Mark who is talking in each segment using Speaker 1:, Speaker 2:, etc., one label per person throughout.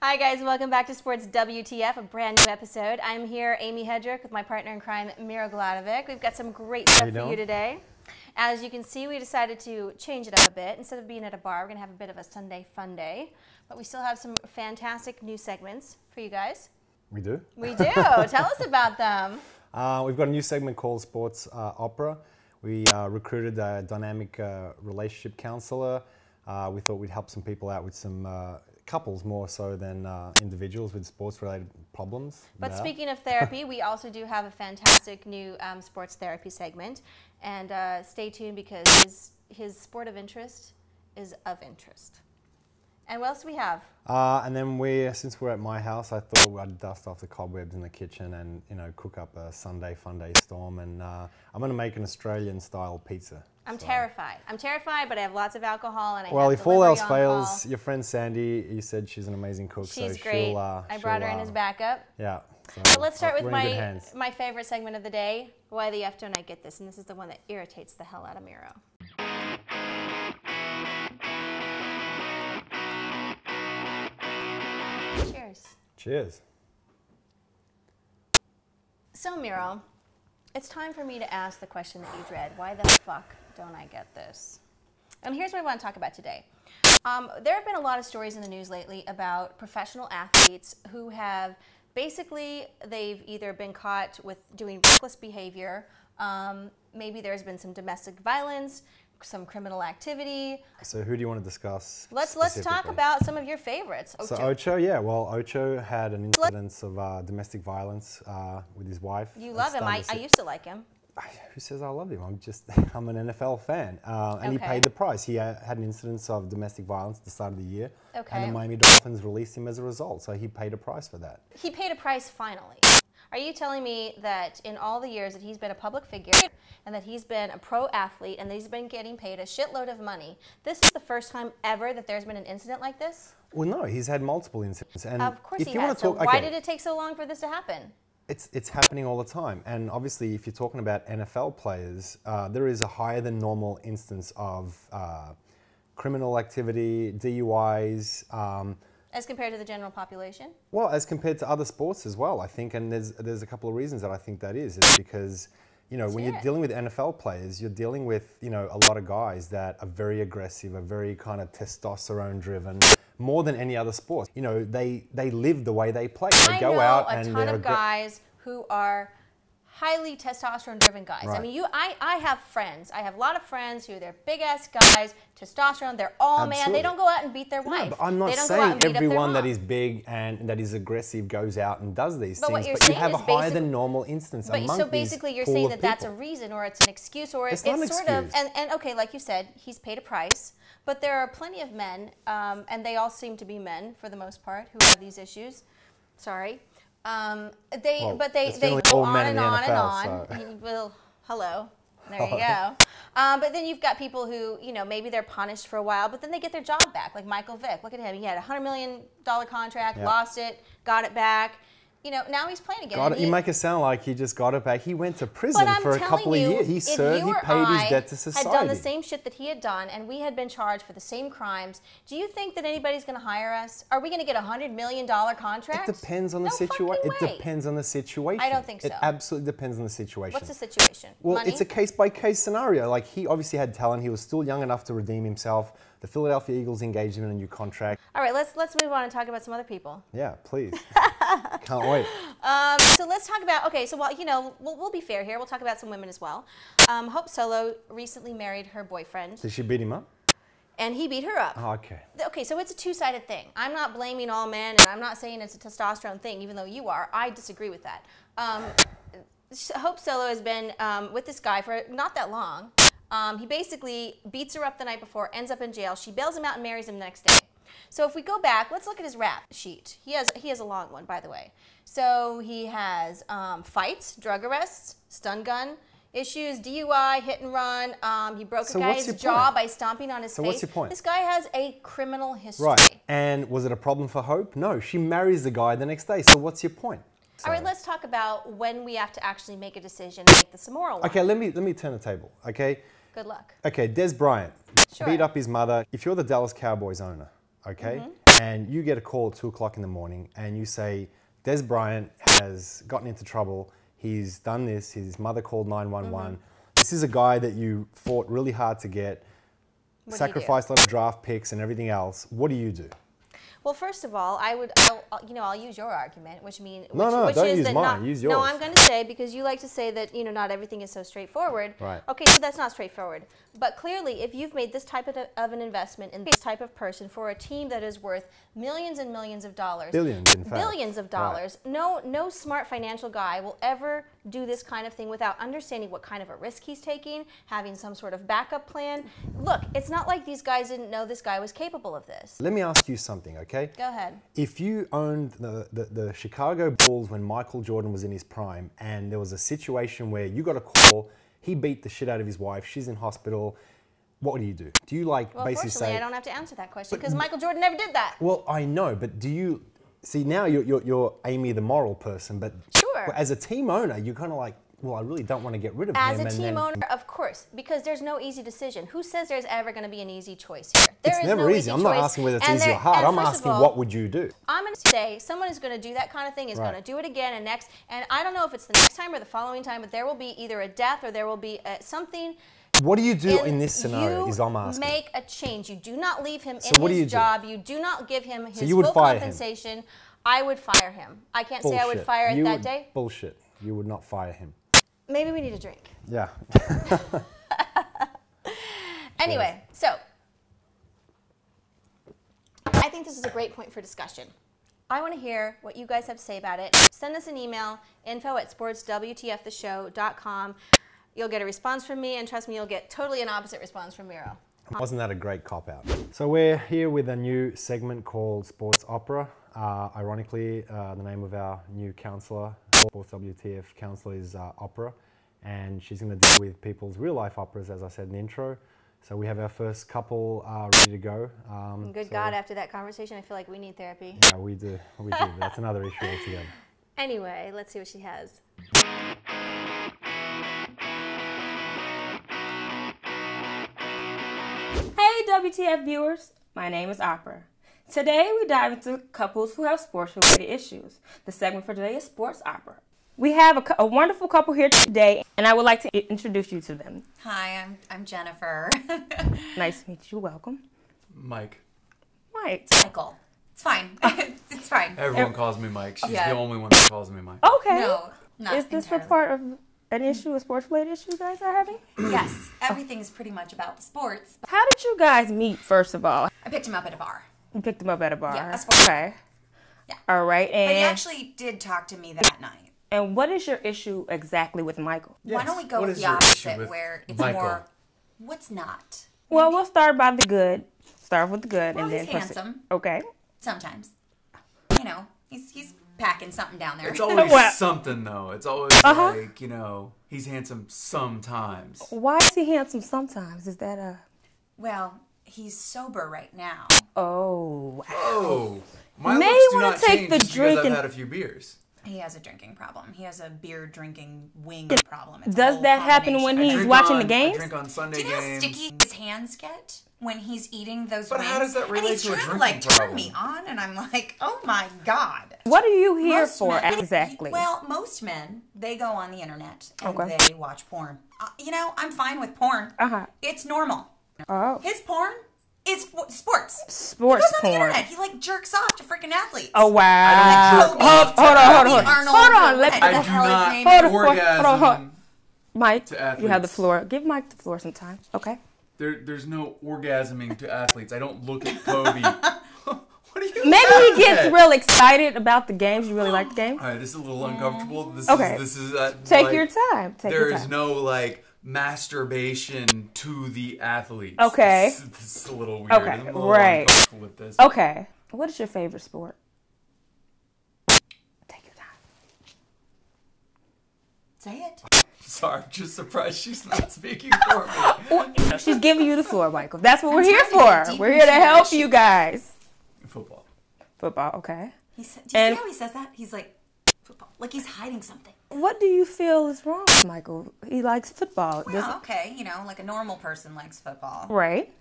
Speaker 1: Hi guys, welcome back to Sports WTF, a brand new episode. I'm here, Amy Hedrick, with my partner in crime, Miro Gladovic. We've got some great stuff for you today. As you can see, we decided to change it up a bit. Instead of being at a bar, we're going to have a bit of a Sunday fun day. But we still have some fantastic new segments for you guys.
Speaker 2: We do?
Speaker 1: We do. Tell us about them.
Speaker 2: We've got a new segment called Sports Opera. We recruited a dynamic relationship counselor. We thought we'd help some people out with some couples more so than individuals with sports-related problems.
Speaker 1: But speaking of therapy, we also do have a fantastic new sports therapy segment. And stay tuned because his sport of interest is of interest. And what else do we have?
Speaker 2: And then since we're at my house, I thought I'd dust off the cobwebs in the kitchen and cook up a Sunday fun day storm. And I'm going to make an Australian-style pizza.
Speaker 1: I'm terrified. I'm terrified, but I have lots of alcohol and I
Speaker 2: well,
Speaker 1: have
Speaker 2: if all else
Speaker 1: on
Speaker 2: fails,
Speaker 1: call.
Speaker 2: Your friend Sandy, you said she's an amazing cook.
Speaker 1: She's
Speaker 2: so
Speaker 1: great. I brought her in as backup.
Speaker 2: Yeah. So
Speaker 1: but let's start with
Speaker 2: my
Speaker 1: favorite segment of the day. Why the F don't I get this? And this is the one that irritates the hell out of Miro. Cheers.
Speaker 2: Cheers.
Speaker 1: So Miro, it's time for me to ask the question that you dread. Why the fuck don't I get this? And here's what I want to talk about today. There have been a lot of stories in the news lately about professional athletes who have basically, they've either been caught with doing reckless behavior, maybe there's been some domestic violence, some criminal activity.
Speaker 2: So who do you want to discuss?
Speaker 1: Let's talk about some of your favorites.
Speaker 2: Ocho. So Ocho, yeah. Well, Ocho had an incident of domestic violence with his wife.
Speaker 1: You love him. I used to like him.
Speaker 2: Who says I love him? I'm an NFL fan. And he paid the price. He had an incident of domestic violence at the start of the year.
Speaker 1: Okay.
Speaker 2: And the Miami Dolphins released him as a result. So he paid a price for that.
Speaker 1: He paid a price finally. Are you telling me that in all the years that he's been a public figure and that he's been a pro athlete and that he's been getting paid a shitload of money, this is the first time ever that there's been an incident like this?
Speaker 2: Well, no, he's had multiple incidents. And
Speaker 1: of course he has. So why did it take so long for this to happen?
Speaker 2: It's happening all the time. And obviously, if you're talking about NFL players, there is a higher than normal instance of criminal activity, DUIs.
Speaker 1: As compared to the general population?
Speaker 2: Well, as compared to other sports as well, I think. And there's a couple of reasons that I think that is. It's because, when you're dealing with NFL players, you're dealing with, a lot of guys that are very aggressive, are very kind of testosterone driven, more than any other sport. They live the way they play. They go out and
Speaker 1: I know a ton of guys who are highly testosterone-driven guys.
Speaker 2: Right.
Speaker 1: I mean, I have friends. I have a lot of friends who they're big-ass guys, testosterone. They're all man. They don't go out and beat their wife.
Speaker 2: But I'm not saying everyone that is big and that is aggressive goes out and does these things. But you have a higher than normal instance among these.
Speaker 1: So basically, you're saying that that's a reason, or it's an excuse, or it's
Speaker 2: not an
Speaker 1: sort of.
Speaker 2: excuse.
Speaker 1: And okay, like you said, he's paid a price. But there are plenty of men, and they all seem to be men for the most part, who have these issues. Sorry. They go on and on and on. Well, hello. There you go. But then you've got people who, maybe they're punished for a while, but then they get their job back, like Michael Vick. Look at him. He had a $100 million contract, lost it, got it back. Now he's playing again.
Speaker 2: You make it sound like he just got it back. He went to prison for a couple of years. He served, he paid his debt to society.
Speaker 1: Had done the same shit that he had done, and we had been charged for the same crimes. Do you think that anybody's going to hire us? Are we going to get a $100 million contract?
Speaker 2: It depends on the situation. It depends on the situation.
Speaker 1: I don't think so.
Speaker 2: It absolutely depends on the situation.
Speaker 1: What's the situation?
Speaker 2: Well,
Speaker 1: Money?
Speaker 2: It's a case-by-case scenario. Like, he obviously had talent. He was still young enough to redeem himself. The Philadelphia Eagles engaged him in a new contract.
Speaker 1: All right, let's move on and talk about some other people.
Speaker 2: Yeah, please. Can't wait.
Speaker 1: So let's talk about, so we'll be fair here. We'll talk about some women as well. Hope Solo recently married her boyfriend.
Speaker 2: Did she beat him up?
Speaker 1: And he beat her up.
Speaker 2: Oh, okay.
Speaker 1: Okay, so it's a two-sided thing. I'm not blaming all men, and I'm not saying it's a testosterone thing, even though you are. I disagree with that. Hope Solo has been with this guy for not that long. He basically beats her up the night before, ends up in jail. She bails him out and marries him the next day. So if we go back, let's look at his rap sheet. He has a long one, by the way. So he has fights, drug arrests, stun gun issues, DUI, hit and run. He broke a guy's jaw by stomping on his face.
Speaker 2: So what's your point?
Speaker 1: This guy has a criminal history.
Speaker 2: Right. And was it a problem for Hope? No. She marries the guy the next day. So what's your point?
Speaker 1: All right, let's talk about when we have to actually make a decision and make this a moral one.
Speaker 2: Okay, let me turn the table, okay?
Speaker 1: Good luck.
Speaker 2: Okay, Des Bryant
Speaker 1: Sure.
Speaker 2: beat up his mother. If you're the Dallas Cowboys owner, okay, and you get a call at 2 o'clock in the morning and you say, Des Bryant has gotten into trouble, he's done this, his mother called 911. This is a guy that you fought really hard to get, sacrificed a lot of draft picks and everything else. What do you do?
Speaker 1: Well, first of all, I'll use your argument, which means
Speaker 2: don't use mine. Use yours.
Speaker 1: No, I'm going to say, because you like to say that not everything is so straightforward.
Speaker 2: Right.
Speaker 1: Okay, so that's not straightforward. But clearly, if you've made this type of an investment in this type of person for a team that is worth millions and millions of dollars,
Speaker 2: billions, in fact,
Speaker 1: billions of dollars, right. No smart financial guy will ever do this kind of thing without understanding what kind of a risk he's taking, having some sort of backup plan. Look, it's not like these guys didn't know this guy was capable of this.
Speaker 2: Let me ask you something, okay?
Speaker 1: Go ahead.
Speaker 2: If you owned the Chicago Bulls when Michael Jordan was in his prime, and there was a situation where you got a call, he beat the shit out of his wife, she's in hospital, what do you do? Do you basically say...
Speaker 1: I don't have to answer that question because Michael Jordan never did that.
Speaker 2: Well, I know, but do you... See, now you're Amy the moral person, but
Speaker 1: sure.
Speaker 2: As a team owner, you're kind of like, well, I really don't want to get rid of him.
Speaker 1: As a team owner, of course, because there's no easy decision. Who says there's ever going to be an easy choice here?
Speaker 2: It's never easy. I'm not asking whether it's easy or hard. I'm asking what would you do?
Speaker 1: I'm going to say someone is going to do that kind of thing, is going to do it again and next. And I don't know if it's the next time or the following time, but there will be either a death or there will be something.
Speaker 2: What do you do in this scenario is I'm asking.
Speaker 1: You make a change. You do not leave him in his job. You do not give him his full compensation. I would fire him. I can't say I would fire it that day.
Speaker 2: Bullshit. You would not fire him.
Speaker 1: Maybe we need a drink.
Speaker 2: Yeah.
Speaker 1: Anyway, so I think this is a great point for discussion. I want to hear what you guys have to say about it. Send us an email, info@sportswtftheshow.com. You'll get a response from me, and trust me, you'll get totally an opposite response from Miro.
Speaker 2: Wasn't that a great cop-out? So we're here with a new segment called Sports Opera. Ironically, the name of our new counselor, Sports WTF counselor, is Opera. And she's going to deal with people's real-life operas, as I said in the intro. So we have our first couple ready to go.
Speaker 1: Good God, after that conversation, I feel like we need therapy.
Speaker 2: Yeah, we do. We do. That's another issue altogether.
Speaker 1: Anyway, let's see what she has.
Speaker 3: Hey WTF viewers, my name is Opera. Today we dive into couples who have sports-related issues. The segment for today is Sports Opera. We have a wonderful couple here today, and I would like to introduce you to them.
Speaker 4: Hi, I'm Jennifer.
Speaker 3: Nice to meet you. Welcome.
Speaker 5: Mike.
Speaker 3: Mike.
Speaker 4: Michael. It's fine. It's fine.
Speaker 5: Everyone calls me Mike. She's the only one that calls me Mike.
Speaker 3: Okay.
Speaker 4: No, not
Speaker 3: Is this
Speaker 4: entirely.
Speaker 3: for part of an issue, a sports-related issue you guys are having?
Speaker 4: Yes, everything is pretty much about the sports.
Speaker 3: How did you guys meet, first of all?
Speaker 4: I picked him up at a bar.
Speaker 3: You picked him up at a bar.
Speaker 4: Yeah, a sports
Speaker 3: okay.
Speaker 4: Yeah.
Speaker 3: All right. And
Speaker 4: But he actually did talk to me that night.
Speaker 3: And what is your issue exactly with Michael?
Speaker 4: Yes. Why don't we go with the opposite, where it's more, what's not?
Speaker 3: Well, we'll start by the good. Start with the good,
Speaker 4: Well,
Speaker 3: and then
Speaker 4: he's handsome.
Speaker 3: Okay.
Speaker 4: Sometimes. He's packing something down there.
Speaker 5: It's always something, though. It's always like, he's handsome sometimes.
Speaker 3: Why is he handsome sometimes? Is that a...
Speaker 4: Well, he's sober right now.
Speaker 3: Oh, wow.
Speaker 5: Oh. My
Speaker 3: May
Speaker 5: looks do
Speaker 3: wanna
Speaker 5: not
Speaker 3: take
Speaker 5: change
Speaker 3: the
Speaker 5: just
Speaker 3: drink
Speaker 5: because I've
Speaker 3: and-
Speaker 5: had a few beers.
Speaker 4: He has a drinking problem. He has a beer drinking wing problem.
Speaker 3: Does that happen when he's watching the games?
Speaker 5: I drink on Sunday
Speaker 4: games. Do you know how
Speaker 5: games.
Speaker 4: sticky his hands get when he's eating those
Speaker 5: But
Speaker 4: wings?
Speaker 5: how does that relate
Speaker 4: and he's
Speaker 5: to a
Speaker 4: trying
Speaker 5: drinking
Speaker 4: to turn
Speaker 5: problem?
Speaker 4: me on, and I'm like, oh my God.
Speaker 3: What are you here
Speaker 4: Most
Speaker 3: for
Speaker 4: men-
Speaker 3: exactly?
Speaker 4: Well, most men, they go on the internet and
Speaker 3: Okay.
Speaker 4: they watch porn. I'm fine with porn. It's normal.
Speaker 3: Oh.
Speaker 4: His porn is sports.
Speaker 3: Sports
Speaker 4: He goes on
Speaker 3: porn.
Speaker 4: the internet. He jerks off to freaking athletes.
Speaker 3: Oh, wow.
Speaker 5: I don't jerk off to
Speaker 3: Hold
Speaker 4: Arnold,
Speaker 3: on.
Speaker 4: what
Speaker 5: I
Speaker 4: the
Speaker 5: do
Speaker 4: hell
Speaker 5: not
Speaker 4: his name is?
Speaker 5: orgasm
Speaker 3: Mike,
Speaker 5: to
Speaker 3: you have the
Speaker 5: athletes.
Speaker 3: floor. Give Mike the floor sometime. Okay.
Speaker 5: There's no orgasming to athletes. I don't look at Kobe. What are you
Speaker 3: Maybe
Speaker 5: laughing
Speaker 3: he gets
Speaker 5: at?
Speaker 3: real excited about the games. You really like the game?
Speaker 5: All right, this is a little uncomfortable. This
Speaker 3: Okay.
Speaker 5: is
Speaker 3: Take your time.
Speaker 5: There is no masturbation to the athletes.
Speaker 3: Okay.
Speaker 5: This is a little weird.
Speaker 3: Okay,
Speaker 5: I'm a little
Speaker 3: right.
Speaker 5: uncomfortable with this.
Speaker 3: Okay. What is your favorite sport? Take your time.
Speaker 4: Say it.
Speaker 5: Sorry, I'm just surprised she's not speaking for me.
Speaker 3: She's giving you the floor, Michael. That's what we're
Speaker 4: I'm
Speaker 3: here
Speaker 4: trying to get
Speaker 3: for.
Speaker 4: deep
Speaker 3: We're here to
Speaker 4: into your
Speaker 3: help
Speaker 4: issue.
Speaker 3: you guys.
Speaker 5: Football.
Speaker 3: Football, okay.
Speaker 4: Do you see
Speaker 3: And-
Speaker 4: how he says that? He's like, football. Like he's hiding something.
Speaker 3: What do you feel is wrong with Michael? He likes football.
Speaker 4: Well, okay, like a normal person likes football.
Speaker 3: Right.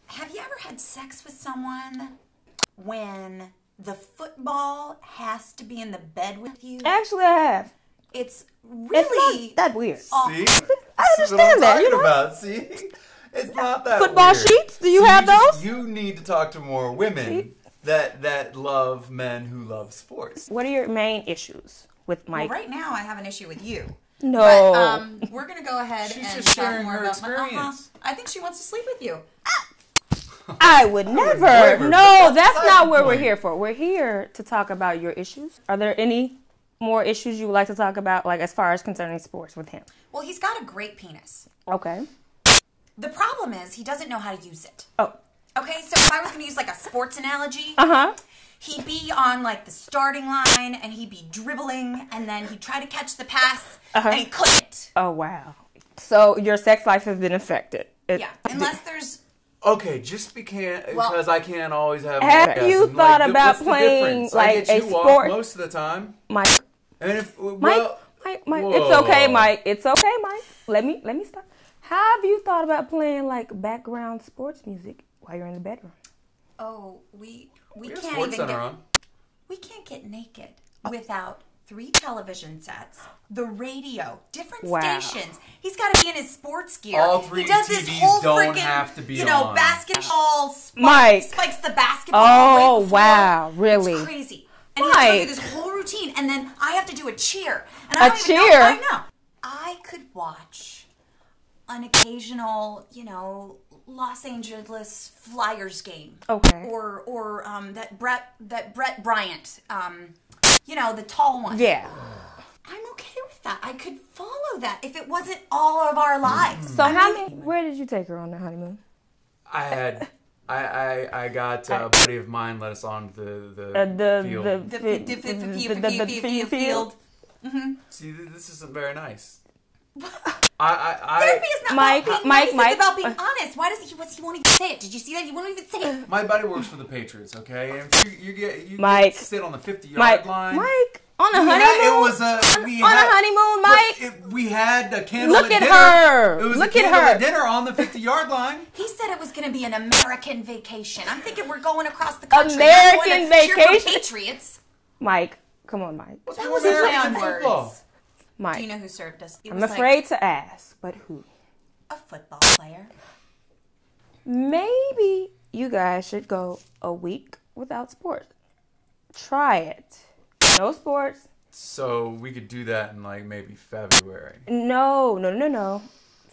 Speaker 4: have you ever had sex with someone when the football has to be in the bed with you?
Speaker 3: Actually, I have.
Speaker 4: It's really
Speaker 3: It's not that weird.
Speaker 5: See?
Speaker 3: I
Speaker 5: This is what
Speaker 3: understand
Speaker 5: I'm
Speaker 3: that, you
Speaker 5: talking
Speaker 3: know.
Speaker 5: about. See? It's not that
Speaker 3: Football
Speaker 5: weird.
Speaker 3: sheets? Do you
Speaker 5: So
Speaker 3: have
Speaker 5: just-
Speaker 3: those?
Speaker 5: You need to talk to more women that love men who love sports.
Speaker 3: What are your main issues with
Speaker 4: Well,
Speaker 3: Mike?
Speaker 4: right now I have an issue with you.
Speaker 3: No.
Speaker 4: But we're gonna go ahead
Speaker 5: She's
Speaker 4: and
Speaker 5: just
Speaker 4: talk
Speaker 5: sharing
Speaker 4: more
Speaker 5: her
Speaker 4: about
Speaker 5: experience.
Speaker 4: I think she wants to sleep with you.
Speaker 3: I would never.
Speaker 5: blame her,
Speaker 3: No,
Speaker 5: but
Speaker 3: that's
Speaker 5: that's
Speaker 3: not
Speaker 5: the
Speaker 3: what we're
Speaker 5: point.
Speaker 3: here for. We're here to talk about your issues. Are there any more issues you would like to talk about, like as far as concerning sports with him?
Speaker 4: Well, he's got a great penis.
Speaker 3: Okay.
Speaker 4: The problem is he doesn't know how to use it.
Speaker 3: Oh.
Speaker 4: Okay, so if I was gonna use like a sports analogy,
Speaker 3: Uh-huh.
Speaker 4: he'd be on like the starting line and he'd be dribbling and then he'd try to catch the pass and he couldn't.
Speaker 3: Oh, wow. So your sex life has been affected.
Speaker 4: Yeah, unless there's
Speaker 5: Okay, just because I can't always have. an
Speaker 3: Have
Speaker 5: orgasm,
Speaker 3: you thought
Speaker 5: like,
Speaker 3: about
Speaker 5: what's the
Speaker 3: playing,
Speaker 5: difference?
Speaker 3: like,
Speaker 5: I get
Speaker 3: a
Speaker 5: you off
Speaker 3: sport?
Speaker 5: most of the time.
Speaker 3: Mike.
Speaker 5: And if
Speaker 3: Mike, Mike, it's okay, Mike. It's okay, Mike. Let me stop. Have you thought about playing like background sports music while you're in the bedroom?
Speaker 4: oh we
Speaker 5: We have
Speaker 4: can't
Speaker 5: Sports
Speaker 4: even
Speaker 5: Center
Speaker 4: get
Speaker 5: on.
Speaker 4: we can't get naked without 3 television sets, the radio, different
Speaker 3: Wow.
Speaker 4: stations. He's got to be in his sports gear.
Speaker 5: All 3
Speaker 4: he does this
Speaker 5: TVs
Speaker 4: whole
Speaker 5: don't
Speaker 4: freaking,
Speaker 5: have to be
Speaker 4: you know,
Speaker 5: on.
Speaker 4: basketball
Speaker 3: Mike.
Speaker 4: spikes the basketball.
Speaker 3: Oh,
Speaker 4: right before.
Speaker 3: wow, really?
Speaker 4: It's crazy. And he has to go
Speaker 3: Mike.
Speaker 4: through this whole routine, and then I have to do a cheer. And
Speaker 3: A
Speaker 4: I don't even
Speaker 3: cheer?
Speaker 4: know. I know. I could watch an occasional, you know, Los Angeles Flyers game.
Speaker 3: Okay.
Speaker 4: Or that Brett Bryant, you know, the tall one.
Speaker 3: Yeah.
Speaker 4: I'm okay with that. I could follow that if it wasn't all of our lives.
Speaker 3: So where did you take her on the honeymoon?
Speaker 5: I got a buddy of mine let us on the field.
Speaker 4: The field.
Speaker 5: See, this isn't very nice.
Speaker 4: Therapy is not
Speaker 3: Mike,
Speaker 4: about being
Speaker 3: Mike,
Speaker 4: nice.
Speaker 3: Mike.
Speaker 4: It's about being honest. Why does he won't even say it? Did you see that? He won't even say it.
Speaker 5: My buddy works for the Patriots, okay? And if you
Speaker 3: Mike.
Speaker 5: get to sit on the 50-yard
Speaker 3: Mike,
Speaker 5: line.
Speaker 3: Mike, on a
Speaker 5: We
Speaker 3: honeymoon?
Speaker 5: had- it was a we
Speaker 3: on
Speaker 5: had-
Speaker 3: a honeymoon, Mike?
Speaker 5: we had a candle
Speaker 3: Look
Speaker 5: at
Speaker 3: at
Speaker 5: dinner.
Speaker 3: her.
Speaker 5: It was
Speaker 3: Look
Speaker 5: a
Speaker 3: at
Speaker 5: candle
Speaker 3: her.
Speaker 5: at dinner on the 50-yard line.
Speaker 4: He said it was going to be an American vacation. I'm thinking we're going across the country.
Speaker 3: American
Speaker 4: I'm going to cheer for
Speaker 3: vacation?
Speaker 4: Patriots.
Speaker 3: Mike, come on, Mike.
Speaker 4: That was a play on
Speaker 5: Football.
Speaker 4: words.
Speaker 3: Mike,
Speaker 4: Do you know who served us? It
Speaker 3: I'm
Speaker 4: was
Speaker 3: afraid to ask, but who?
Speaker 4: like a football player.
Speaker 3: Maybe you guys should go a week without sports. Try it. No sports.
Speaker 5: So we could do that in like maybe February.
Speaker 3: No.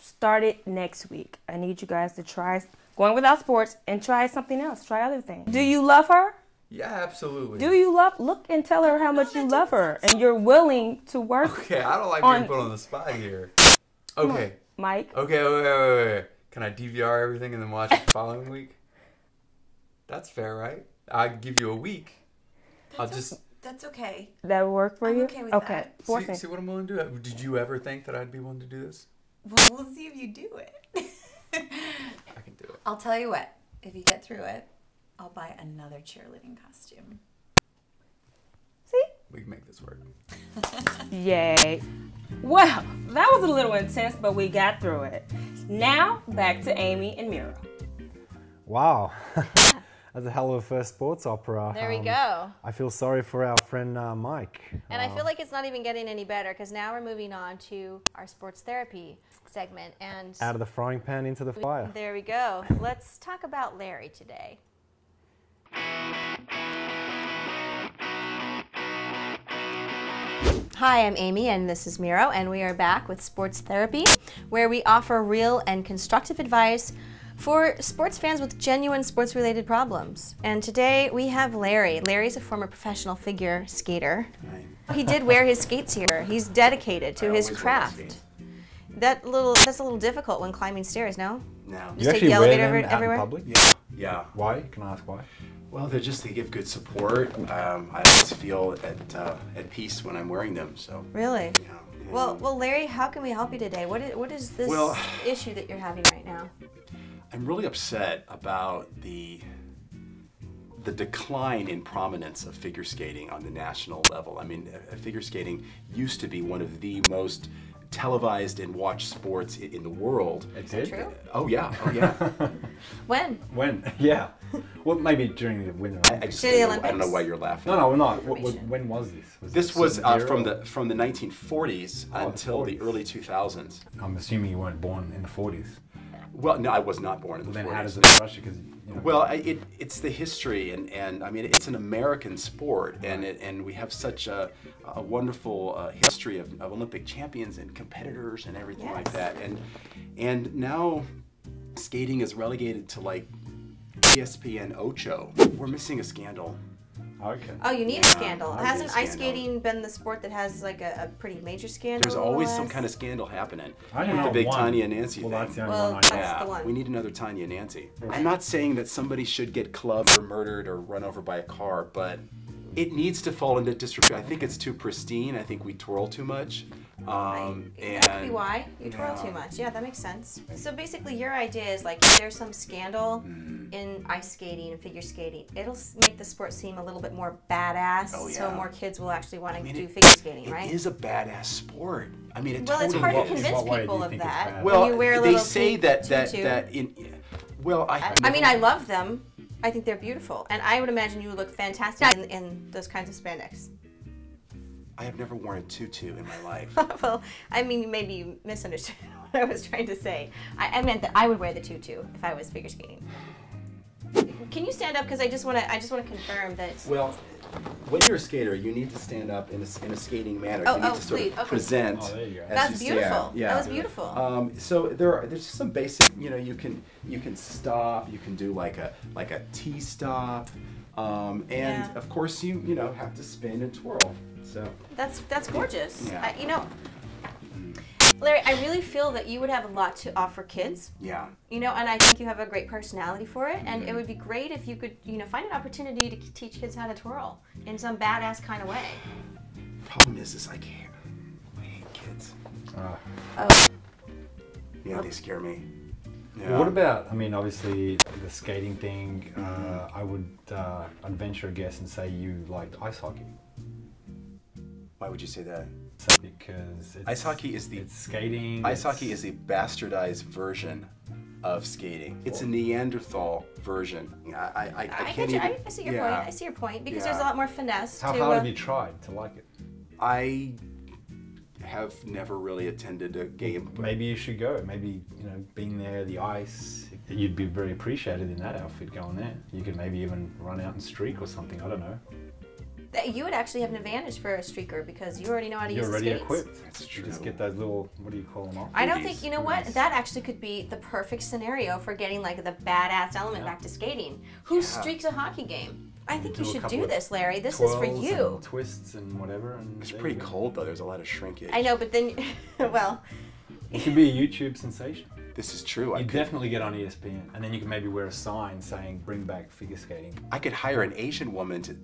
Speaker 3: Start it next week. I need you guys to try going without sports and try something else. Try other things. Do you love her?
Speaker 5: Yeah, absolutely.
Speaker 3: Do you look and tell her how much you love her and you're willing to work?
Speaker 5: Okay, I don't like
Speaker 3: on-
Speaker 5: being put on the spot here. Okay.
Speaker 3: Mike?
Speaker 5: Okay, wait. Can I DVR everything and then watch it the following week? That's fair, right? I'll give you a week.
Speaker 4: That's okay.
Speaker 3: That would work for
Speaker 4: I'm
Speaker 3: you?
Speaker 4: okay with
Speaker 3: Okay.
Speaker 4: that.
Speaker 3: Forcing.
Speaker 5: See what I'm willing to do? Did you ever think that I'd be willing to do this?
Speaker 4: Well, we'll see if you do it.
Speaker 5: I can do it.
Speaker 4: I'll tell you what. If you get through it, I'll buy another cheerleading costume.
Speaker 3: See?
Speaker 5: We can make this work.
Speaker 3: Yay. Well, that was a little intense, but we got through it. Now, back to Amy and Mira.
Speaker 2: Wow. That's a hell of a first sports opera.
Speaker 1: There we go.
Speaker 2: I feel sorry for our friend Mike.
Speaker 1: And I feel like it's not even getting any better because now we're moving on to our sports therapy segment. And
Speaker 2: Out of the frying pan into the fire.
Speaker 1: there we go. Let's talk about Larry today. Hi, I'm Amy and this is Miro, and we are back with Sports Therapy, where we offer real and constructive advice for sports fans with genuine sports-related problems. And today we have Larry. Larry's a former professional figure skater. He did wear his skates here. He's dedicated to his craft. That's a little difficult when climbing stairs, no?
Speaker 6: No.
Speaker 2: You
Speaker 1: Just take
Speaker 2: actually
Speaker 1: the
Speaker 2: wear
Speaker 1: elevator
Speaker 2: them out
Speaker 1: everywhere?
Speaker 2: in public?
Speaker 6: Yeah.
Speaker 2: Why? Can I ask why?
Speaker 6: Well, they give good support. I always feel at peace when I'm wearing them. So.
Speaker 1: Really?
Speaker 6: Yeah.
Speaker 1: Well, Larry, how can we help you today? What is this issue that you're having right now?
Speaker 6: I'm really upset about the decline in prominence of figure skating on the national level. I mean, figure skating used to be one of the most televised and watched sports in the world.
Speaker 2: It did?
Speaker 1: True?
Speaker 6: Oh yeah, oh yeah.
Speaker 1: When?
Speaker 2: When? Yeah. Well, maybe during the Winter
Speaker 6: I
Speaker 2: Olympics.
Speaker 6: just
Speaker 1: During the
Speaker 6: I don't know
Speaker 1: Olympics?
Speaker 6: why you're laughing.
Speaker 2: No, we're not. When was this?
Speaker 6: This
Speaker 2: it
Speaker 6: was
Speaker 2: Sub-Zero?
Speaker 6: from the 1940s
Speaker 2: Oh, the
Speaker 6: until the
Speaker 2: 40s.
Speaker 6: early 2000s.
Speaker 2: I'm assuming you weren't born in the 40s.
Speaker 6: Well, no, I was not born in the
Speaker 2: Then
Speaker 6: 40s.
Speaker 2: how does it affect you? Because
Speaker 6: Well, it's the history, and I mean, it's an American sport, and we have such a wonderful history of Olympic champions and competitors and everything like that, and now skating is relegated to like ESPN Ocho. We're missing a scandal.
Speaker 2: Okay.
Speaker 1: Oh, you need a scandal.
Speaker 6: I need
Speaker 1: Hasn't
Speaker 6: a
Speaker 1: ice
Speaker 6: scandal.
Speaker 1: skating been the sport that has like a pretty major scandal?
Speaker 6: There's always some
Speaker 1: last-
Speaker 6: kind of scandal happening.
Speaker 2: I don't
Speaker 6: With
Speaker 2: know
Speaker 6: the big
Speaker 2: one.
Speaker 6: Tanya and Nancy
Speaker 2: Well,
Speaker 6: thing.
Speaker 2: that's the only
Speaker 1: Well,
Speaker 2: one I
Speaker 1: that's
Speaker 2: know.
Speaker 6: Yeah,
Speaker 1: the one.
Speaker 6: we need another Tanya and Nancy. I'm not saying that somebody should get clubbed or murdered or run over by a car, but it needs to fall into disrepute. I think it's too pristine. I think we twirl too much.
Speaker 1: That could be why you twirl too much. Yeah, that makes sense. So basically, your idea is like if there's some scandal in ice skating and figure skating, it'll make the sport seem a little bit more badass.
Speaker 6: Oh,
Speaker 1: So
Speaker 6: yeah.
Speaker 1: more kids will actually want to do
Speaker 6: it-
Speaker 1: figure skating, right?
Speaker 6: It is a badass sport. I mean, it
Speaker 1: Well, it's
Speaker 6: totally
Speaker 1: hard to
Speaker 6: is.
Speaker 1: convince
Speaker 2: What way do
Speaker 1: people
Speaker 2: you
Speaker 1: of
Speaker 2: think it's
Speaker 1: that.
Speaker 2: bad?
Speaker 1: When
Speaker 6: Well,
Speaker 1: you wear a
Speaker 6: they
Speaker 1: little
Speaker 6: say
Speaker 1: pink
Speaker 6: that
Speaker 1: tutu.
Speaker 6: in. Well,
Speaker 1: I mean, I love them. I think they're beautiful, and I would imagine you would look fantastic in those kinds of spandex.
Speaker 6: I have never worn a tutu in my life.
Speaker 1: Well, I mean, maybe you misunderstood what I was trying to say. I meant that I would wear the tutu if I was figure skating. Can you stand up? Because I just want to confirm that.
Speaker 6: Well, when you're a skater, you need to stand up in a skating manner.
Speaker 1: Oh,
Speaker 6: you need
Speaker 1: oh,
Speaker 6: to sort
Speaker 1: please,
Speaker 6: of
Speaker 1: okay.
Speaker 6: present.
Speaker 2: Oh, there you go.
Speaker 6: as
Speaker 1: That's
Speaker 6: you
Speaker 1: beautiful.
Speaker 6: stand. Yeah.
Speaker 1: That was beautiful.
Speaker 6: So there's just some basic, you can stop, you can do like a T stop, and
Speaker 1: Yeah.
Speaker 6: of course you have to spin and twirl. So
Speaker 1: That's gorgeous.
Speaker 6: Yeah.
Speaker 1: Larry, I really feel that you would have a lot to offer kids.
Speaker 6: yeah.
Speaker 1: And I think you have a great personality for it, and it would be great if you could, find an opportunity to teach kids how to twirl in some badass kind of way.
Speaker 6: Problem is I can't. I hate kids.
Speaker 1: Oh,
Speaker 6: Yeah, they scare me. Yeah.
Speaker 2: Well, what about, I mean, obviously the skating thing, I would I'd venture a guess and say you liked ice hockey.
Speaker 6: Why would you say that?
Speaker 2: So because it's,
Speaker 6: Ice hockey is
Speaker 2: it's skating.
Speaker 6: Ice hockey is a bastardized version of skating. It's a Neanderthal version. I
Speaker 1: I
Speaker 6: can't
Speaker 1: get you.
Speaker 6: even.
Speaker 1: I see your
Speaker 6: yeah.
Speaker 1: point. I see your point because
Speaker 6: Yeah.
Speaker 1: there's a lot more finesse
Speaker 2: How
Speaker 1: to.
Speaker 2: hard have you tried to like it?
Speaker 6: I have never really attended a game. but
Speaker 2: Maybe you should go. Maybe, being there, the ice, you'd be very appreciated in that outfit going there. You could maybe even run out and streak or something, I don't know.
Speaker 1: That you would actually have an advantage for a streaker because you already know how to
Speaker 2: You're
Speaker 1: use the
Speaker 2: already
Speaker 1: skates.
Speaker 2: equipped.
Speaker 6: That's
Speaker 2: You
Speaker 6: true.
Speaker 2: just get those little, what do you call them off?
Speaker 1: I don't
Speaker 6: Booties.
Speaker 1: think, what?
Speaker 2: Booties.
Speaker 1: That actually could be the perfect scenario for getting like the badass element back to skating. Who streaks a hockey game? I think you
Speaker 2: Do a
Speaker 1: should
Speaker 2: couple
Speaker 1: do
Speaker 2: of
Speaker 1: this, Larry. This is for
Speaker 2: Twirls
Speaker 1: you.
Speaker 2: and twists and whatever. And
Speaker 6: It's
Speaker 2: there
Speaker 6: pretty
Speaker 2: you go.
Speaker 6: cold though. There's a lot of shrinkage.
Speaker 1: I know, but then, well,
Speaker 2: You could be a YouTube sensation.
Speaker 6: This is true.
Speaker 2: You'd definitely get on ESPN, and then you can maybe wear a sign saying "Bring back figure skating."
Speaker 6: I could hire an Asian woman to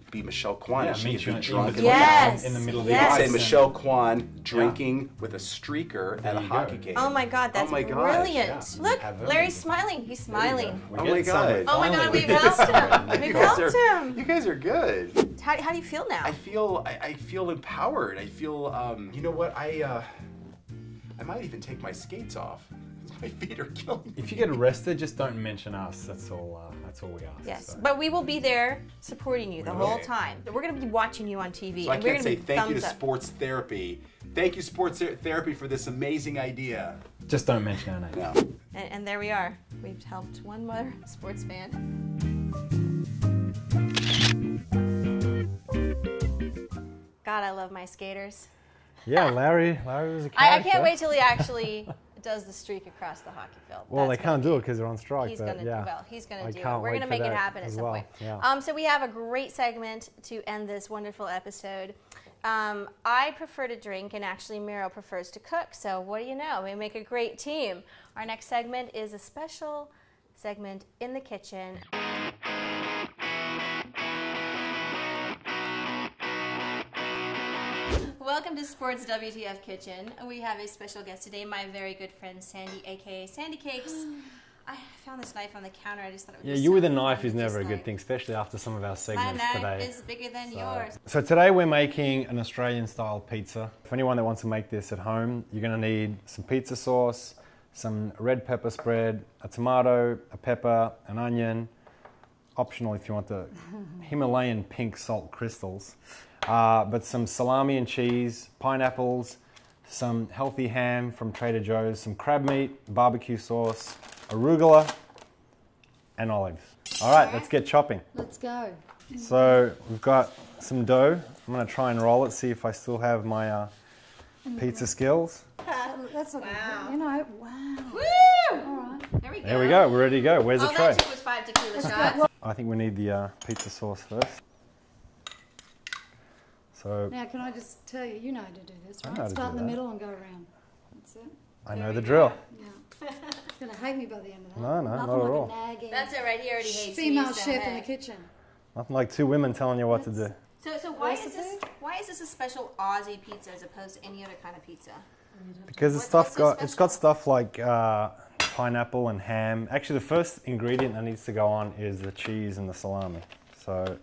Speaker 6: be Michelle Kwan.
Speaker 2: Yeah,
Speaker 6: and she
Speaker 2: meet
Speaker 6: could
Speaker 2: you
Speaker 6: be
Speaker 2: in
Speaker 6: drunk
Speaker 2: between
Speaker 1: Yes.
Speaker 2: in the middle of
Speaker 1: Yes.
Speaker 2: the
Speaker 6: I'd
Speaker 2: ice.
Speaker 6: say
Speaker 2: and-
Speaker 6: Michelle Kwan drinking with a streaker at a
Speaker 2: you go.
Speaker 6: hockey game.
Speaker 1: oh my God, that's
Speaker 6: my gosh,
Speaker 1: brilliant.
Speaker 2: yeah.
Speaker 1: Look,
Speaker 2: Have her.
Speaker 1: Larry's smiling. He's smiling.
Speaker 2: We're
Speaker 6: Oh
Speaker 2: getting
Speaker 6: my
Speaker 2: somewhere.
Speaker 6: God.
Speaker 1: Oh my God,
Speaker 2: Finally,
Speaker 1: we've
Speaker 2: we're
Speaker 1: helped
Speaker 2: getting
Speaker 1: him.
Speaker 2: somewhere.
Speaker 1: We've
Speaker 6: You guys
Speaker 1: helped
Speaker 6: are-
Speaker 1: him.
Speaker 6: You guys are good.
Speaker 1: How do you feel now?
Speaker 6: I feel empowered. I feel you know what I might even take my skates off. My feet are killing me.
Speaker 2: If you get arrested, just don't mention us. That's all. That's all we ask.
Speaker 1: Yes,
Speaker 2: so.
Speaker 1: but we will be there supporting you the whole
Speaker 6: Okay.
Speaker 1: time. We're going to be watching you on TV.
Speaker 6: So I
Speaker 1: and we're
Speaker 6: can't
Speaker 1: gonna
Speaker 6: say
Speaker 1: be
Speaker 6: thank you to
Speaker 1: thumbs up.
Speaker 6: sports therapy. Thank you, sports therapy, for this amazing idea.
Speaker 2: Just don't mention our name.
Speaker 6: No.
Speaker 1: And there we are. We've helped one more sports fan. God, I love my skaters.
Speaker 2: Yeah, Larry was a character.
Speaker 1: I can't wait till he actually does the streak across the hockey field.
Speaker 2: Well,
Speaker 1: That's
Speaker 2: they can't
Speaker 1: gonna
Speaker 2: do it because they're on strike.
Speaker 1: He's
Speaker 2: but
Speaker 1: gonna
Speaker 2: yeah.
Speaker 1: he's gonna
Speaker 2: I
Speaker 1: do it.
Speaker 2: can't
Speaker 1: We're
Speaker 2: wait
Speaker 1: gonna
Speaker 2: for
Speaker 1: make it
Speaker 2: that
Speaker 1: happen at
Speaker 2: as
Speaker 1: some
Speaker 2: well.
Speaker 1: point.
Speaker 2: Yeah.
Speaker 1: So we have a great segment to end this wonderful episode. I prefer to drink, and actually Meryl prefers to cook. So what do you know? We make a great team. Our next segment is a special segment in the kitchen. Welcome to Sports WTF Kitchen. We have a special guest today, my very good friend Sandy, aka Sandy Cakes. I found this knife on the counter. I just thought it would
Speaker 2: Yeah,
Speaker 1: be
Speaker 2: you
Speaker 1: so
Speaker 2: with a
Speaker 1: fun
Speaker 2: knife
Speaker 1: to
Speaker 2: is never a
Speaker 1: just,
Speaker 2: good
Speaker 1: like,
Speaker 2: thing, especially after some of our
Speaker 1: My
Speaker 2: segments
Speaker 1: knife
Speaker 2: today.
Speaker 1: is bigger than yours.
Speaker 2: So today we're making an Australian style pizza. For anyone that wants to make this at home, you're going to need some pizza sauce, some red pepper spread, a tomato, a pepper, an onion, optional if you want the Himalayan pink salt crystals, but some salami and cheese, pineapples, some healthy ham from Trader Joe's, some crab meat, barbecue sauce, arugula, and olives. All right, let's get chopping.
Speaker 7: Let's go.
Speaker 2: So we've got some dough. I'm going to try and roll it, see if I still have my pizza skills.
Speaker 7: That's not good. You know, wow.
Speaker 1: Woo!
Speaker 7: All right.
Speaker 1: There we go.
Speaker 2: There we go, we're ready to go. Where's the
Speaker 1: All
Speaker 2: tray?
Speaker 1: that took was 5 tequila shots.
Speaker 2: I think we need the pizza sauce first. So
Speaker 7: Now, can I just tell you, you know how to do this,
Speaker 2: I
Speaker 7: right?
Speaker 2: know how to
Speaker 7: Start
Speaker 2: do
Speaker 7: in the
Speaker 2: that.
Speaker 7: middle and go around. That's it.
Speaker 2: I know the drill.
Speaker 7: Yeah. You're going to hate me by the end of that.
Speaker 2: No, no,
Speaker 7: Nothing
Speaker 2: not at
Speaker 7: like
Speaker 2: all.
Speaker 7: a nagging
Speaker 1: That's it right here. Already hates
Speaker 7: female
Speaker 1: me, so
Speaker 7: chef in
Speaker 1: hey.
Speaker 7: the kitchen.
Speaker 2: Nothing like two women telling you what to do.
Speaker 1: So why is this a special Aussie pizza as opposed to any other kind of pizza?
Speaker 2: Because
Speaker 1: What's so
Speaker 2: it's got
Speaker 1: special?
Speaker 2: stuff like pineapple and ham. Actually, the first ingredient that needs to go on is the cheese and the salami.
Speaker 1: So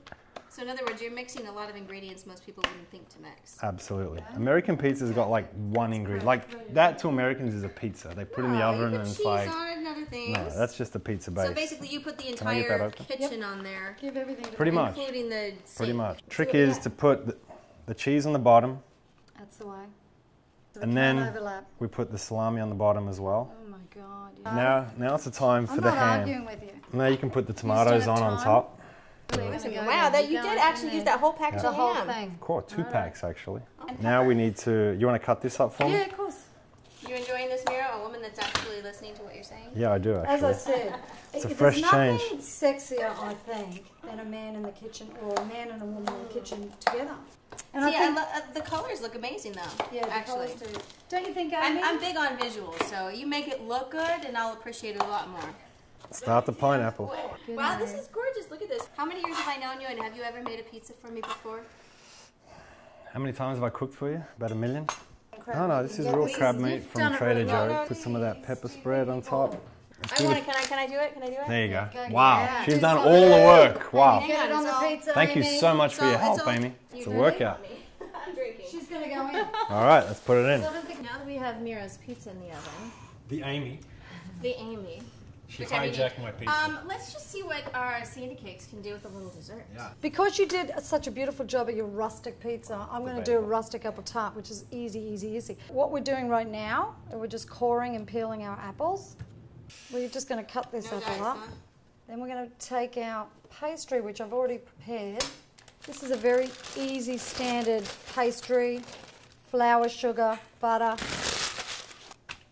Speaker 1: in other words, you're mixing a lot of ingredients most people wouldn't think to mix.
Speaker 2: Absolutely. American pizza's got like one ingredient. Like that to Americans is a pizza. They put it in the oven
Speaker 1: you
Speaker 2: and
Speaker 1: put
Speaker 2: it's
Speaker 1: cheese
Speaker 2: like
Speaker 1: on it and other things.
Speaker 2: no, that's just a pizza base.
Speaker 1: So basically, you put the
Speaker 2: Can I get that
Speaker 1: entire
Speaker 2: open?
Speaker 1: kitchen on there,
Speaker 7: Give everything to
Speaker 2: Pretty
Speaker 7: the-
Speaker 2: much.
Speaker 1: including the sink.
Speaker 2: Pretty much. Trick is to put the cheese on the bottom,
Speaker 7: That's the way. So
Speaker 2: and
Speaker 7: we can't
Speaker 2: then
Speaker 7: overlap.
Speaker 2: we put the salami on the bottom as well.
Speaker 7: Oh my God. Yeah.
Speaker 2: Now it's the time for
Speaker 7: I'm
Speaker 2: the
Speaker 7: not
Speaker 2: ham.
Speaker 7: arguing with you.
Speaker 2: Now you can put the tomatoes
Speaker 7: have
Speaker 2: on
Speaker 7: time?
Speaker 2: top.
Speaker 7: Really gonna go
Speaker 1: Wow,
Speaker 7: down,
Speaker 1: that you
Speaker 7: keep
Speaker 1: did
Speaker 7: going,
Speaker 1: actually
Speaker 7: and
Speaker 1: use
Speaker 7: then
Speaker 1: that whole package
Speaker 7: the
Speaker 1: of
Speaker 7: whole
Speaker 1: ham.
Speaker 7: thing.
Speaker 2: Cool, 2 packs actually. Now we need to. You want to cut this up for me?
Speaker 7: Yeah, of course.
Speaker 1: You enjoying this, Mira? A woman that's actually listening to what you're saying?
Speaker 2: Yeah, I do
Speaker 7: As I
Speaker 2: actually.
Speaker 7: said,
Speaker 2: It's a
Speaker 7: there's
Speaker 2: fresh
Speaker 7: nothing
Speaker 2: change.
Speaker 7: sexier, I think, than a man in the kitchen or a man and a woman in the kitchen together. And
Speaker 1: See,
Speaker 7: I think,
Speaker 1: the colors look amazing though.
Speaker 7: yeah, the
Speaker 1: actually.
Speaker 7: colours do. Don't you think, Amy?
Speaker 1: I'm big on visuals, so you make it look good, and I'll appreciate it a lot more.
Speaker 2: Start the pineapple.
Speaker 1: Wow, this is gorgeous. Look at this. How many years have I known you, and have you ever made a pizza for me before?
Speaker 2: How many times have I cooked for you? About a million?
Speaker 7: Crab
Speaker 2: No,
Speaker 7: meat.
Speaker 2: this is
Speaker 7: Yeah,
Speaker 2: real
Speaker 7: we've
Speaker 2: crab meat
Speaker 7: done
Speaker 2: from
Speaker 7: it
Speaker 2: Trader
Speaker 7: really
Speaker 2: Joe.
Speaker 7: well.
Speaker 2: Put some of that pepper spread on top.
Speaker 1: I want to. Can I do it? Can I do it?
Speaker 2: There you go.
Speaker 7: Okay,
Speaker 2: Wow,
Speaker 7: yeah.
Speaker 2: she's
Speaker 7: Do
Speaker 2: done
Speaker 7: some
Speaker 2: all the work. Wow.
Speaker 7: Get it on the pizza,
Speaker 2: Thank you
Speaker 7: Amy.
Speaker 2: so much for your help,
Speaker 1: it's all-
Speaker 2: Amy. It's a
Speaker 1: you
Speaker 2: workout.
Speaker 1: I'm drinking.
Speaker 7: She's going to go in.
Speaker 2: All right, let's put it in.
Speaker 1: Now that we have Mira's pizza in the oven,
Speaker 2: The Amy.
Speaker 1: the Amy.
Speaker 2: She
Speaker 1: Which I mean-
Speaker 2: hijacked my pizza.
Speaker 1: Let's just see what our Sandy cakes can do with a little dessert.
Speaker 2: Yeah.
Speaker 7: Because you did such a beautiful job at your rustic pizza, I'm going to do a rustic apple tart, which is easy, easy, easy. What we're doing right now, we're just coring and peeling our apples. We're just going to cut this
Speaker 1: No
Speaker 7: apple
Speaker 1: dice,
Speaker 7: up.
Speaker 1: huh?
Speaker 7: Then we're going to take our pastry, which I've already prepared. This is a very easy, standard pastry, flour, sugar, butter.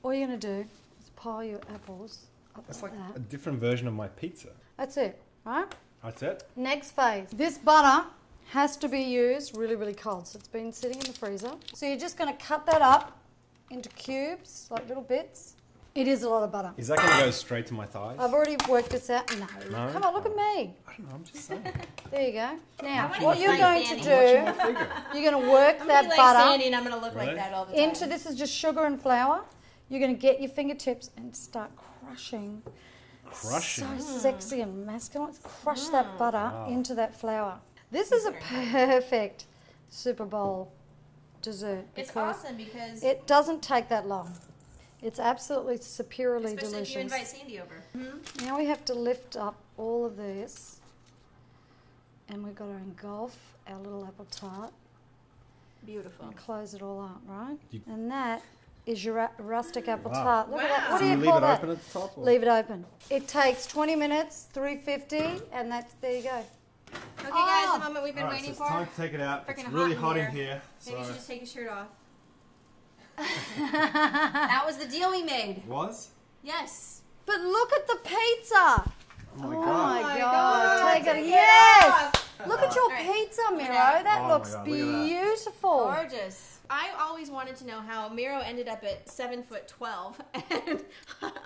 Speaker 7: All you're going to do is pile your apples up
Speaker 2: That's
Speaker 7: like
Speaker 2: like a
Speaker 7: that.
Speaker 2: different version of my pizza.
Speaker 7: That's it, right?
Speaker 2: That's it?
Speaker 7: Next phase. This butter has to be used really, really cold. So it's been sitting in the freezer. So you're just going to cut that up into cubes, like little bits. It is a lot of butter.
Speaker 2: Is that going to go straight to my thighs?
Speaker 7: I've already worked this out. No.
Speaker 2: No?
Speaker 7: Come on, look at me.
Speaker 2: I don't know, I'm just saying.
Speaker 7: There you go. Now,
Speaker 1: wanna
Speaker 7: what
Speaker 1: be
Speaker 7: you're
Speaker 1: like
Speaker 7: going to
Speaker 1: Sandy.
Speaker 7: do, you're going to work
Speaker 1: I'm
Speaker 7: that
Speaker 1: gonna be like
Speaker 7: butter
Speaker 1: Sandy, and I'm gonna look
Speaker 2: Really?
Speaker 1: like that all the time.
Speaker 7: into, this is just sugar and flour. You're going to get your fingertips and start crushing.
Speaker 2: Crushing.
Speaker 7: So sexy and masculine. Crush that butter into that flour. This is a perfect Super Bowl dessert.
Speaker 1: It's
Speaker 7: because
Speaker 1: awesome because
Speaker 7: it doesn't take that long. It's absolutely superiorly
Speaker 1: especially if you
Speaker 7: delicious.
Speaker 1: invite Sandy over.
Speaker 7: Now we have to lift up all of this, and we've got to engulf our little apple tart
Speaker 1: Beautiful.
Speaker 7: and close it all up, right?
Speaker 2: You-
Speaker 7: And that is your rustic apple
Speaker 2: Wow.
Speaker 7: tart. Look at that. What
Speaker 2: So
Speaker 7: do you
Speaker 2: leave
Speaker 7: call
Speaker 2: it
Speaker 7: that?
Speaker 2: open at the top? Or?
Speaker 7: Leave it open. It takes 20 minutes, 350, and that's, there you go.
Speaker 1: Okay, guys, the moment we've been
Speaker 2: All right, so
Speaker 1: waiting
Speaker 2: it's
Speaker 1: for.
Speaker 2: time to take it out. It's
Speaker 1: Freaking
Speaker 2: really
Speaker 1: hot
Speaker 2: hot
Speaker 1: in
Speaker 2: in here.
Speaker 1: Maybe you
Speaker 2: So
Speaker 1: should just take your shirt off. That was the deal we made.
Speaker 2: was?
Speaker 1: Yes.
Speaker 7: But look at the pizza.
Speaker 2: Oh my
Speaker 7: Oh
Speaker 2: god.
Speaker 7: my
Speaker 1: my
Speaker 7: God.
Speaker 1: God.
Speaker 7: Take it.
Speaker 1: Take it
Speaker 7: Yes.
Speaker 1: off.
Speaker 7: Look at your
Speaker 1: All right.
Speaker 7: pizza, Miro.
Speaker 1: Yeah.
Speaker 7: That
Speaker 2: Oh my
Speaker 7: looks
Speaker 2: God, look at that.
Speaker 7: beautiful.
Speaker 1: Gorgeous. I always wanted to know how Miro ended up at 7'12", and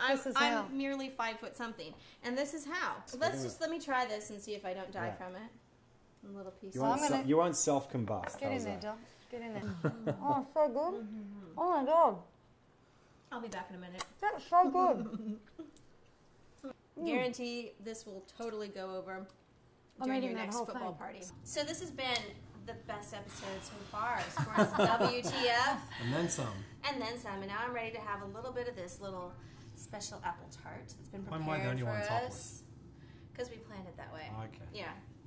Speaker 7: This is how.
Speaker 1: I'm merely 5 foot something, and this is how. So let me try this and see if I don't die from it. A little piece.
Speaker 2: You
Speaker 7: I'm
Speaker 2: won't,
Speaker 7: gonna-
Speaker 2: you won't self-combust.
Speaker 7: Get in
Speaker 2: how's
Speaker 7: there,
Speaker 2: that?
Speaker 7: Doc. Get in there. Oh, so good. Oh my God.
Speaker 1: I'll be back in a minute.
Speaker 7: That's so good.
Speaker 1: Guarantee this will totally go over
Speaker 7: I'm
Speaker 1: during
Speaker 7: eating
Speaker 1: your
Speaker 7: that
Speaker 1: next
Speaker 7: whole
Speaker 1: football
Speaker 7: thing.
Speaker 1: party. So this has been the best episode so far. Sports WTF.
Speaker 2: And then some.
Speaker 1: And then some. And now I'm ready to have a little bit of this little special apple tart. It's been
Speaker 2: Why
Speaker 1: prepared
Speaker 2: am I the only
Speaker 1: for
Speaker 2: one
Speaker 1: us.
Speaker 2: topless?
Speaker 1: Because we planned it that way.
Speaker 2: Okay.
Speaker 1: Yeah.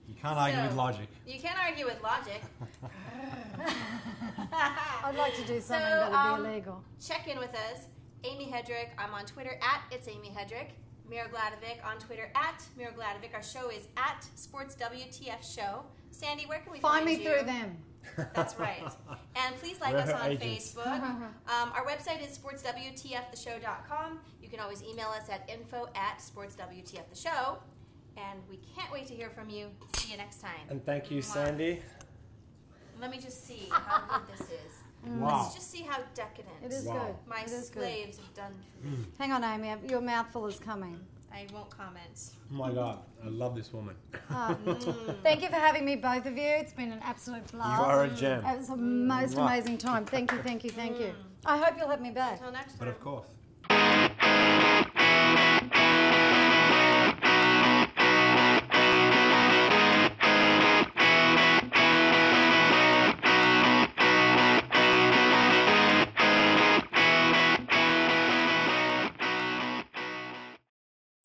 Speaker 2: You can't argue with logic.
Speaker 1: You can't argue with logic.
Speaker 7: I'd like to do something
Speaker 1: So,
Speaker 7: that would be illegal.
Speaker 1: Check in with us. Amy Hedrick. I'm on Twitter at It's Amy Hedrick. Mira Gladovic on Twitter at Mira Gladovic. Our show is at Sports WTF Show. Sandy, where can we find
Speaker 7: Find me
Speaker 1: you?
Speaker 7: through them.
Speaker 1: That's right. And please like
Speaker 2: We're
Speaker 1: us
Speaker 2: her
Speaker 1: on
Speaker 2: agents.
Speaker 1: Facebook. Our website is sportswtftheshow.com. You can always email us at info@sportswtftheshow. And we can't wait to hear from you. See you next time.
Speaker 2: And thank you,
Speaker 1: Mwah.
Speaker 2: Sandy.
Speaker 1: Let me just see how good this is.
Speaker 2: Wow.
Speaker 1: Let's just see how decadent
Speaker 7: It is
Speaker 2: Wow.
Speaker 7: good.
Speaker 1: my
Speaker 7: It is good.
Speaker 1: slaves have done for me.
Speaker 7: Hang on, Amy. Your mouthful is coming.
Speaker 1: I won't comment.
Speaker 2: Oh my God, I love this woman.
Speaker 7: Thank you for having me, both of you. It's been an absolute blast.
Speaker 2: You are a gem.
Speaker 7: It was the most
Speaker 2: Mwah.
Speaker 7: amazing time. Thank you, thank you, thank you. I hope you'll have me back.
Speaker 1: Until next
Speaker 2: But
Speaker 1: time.
Speaker 2: of course.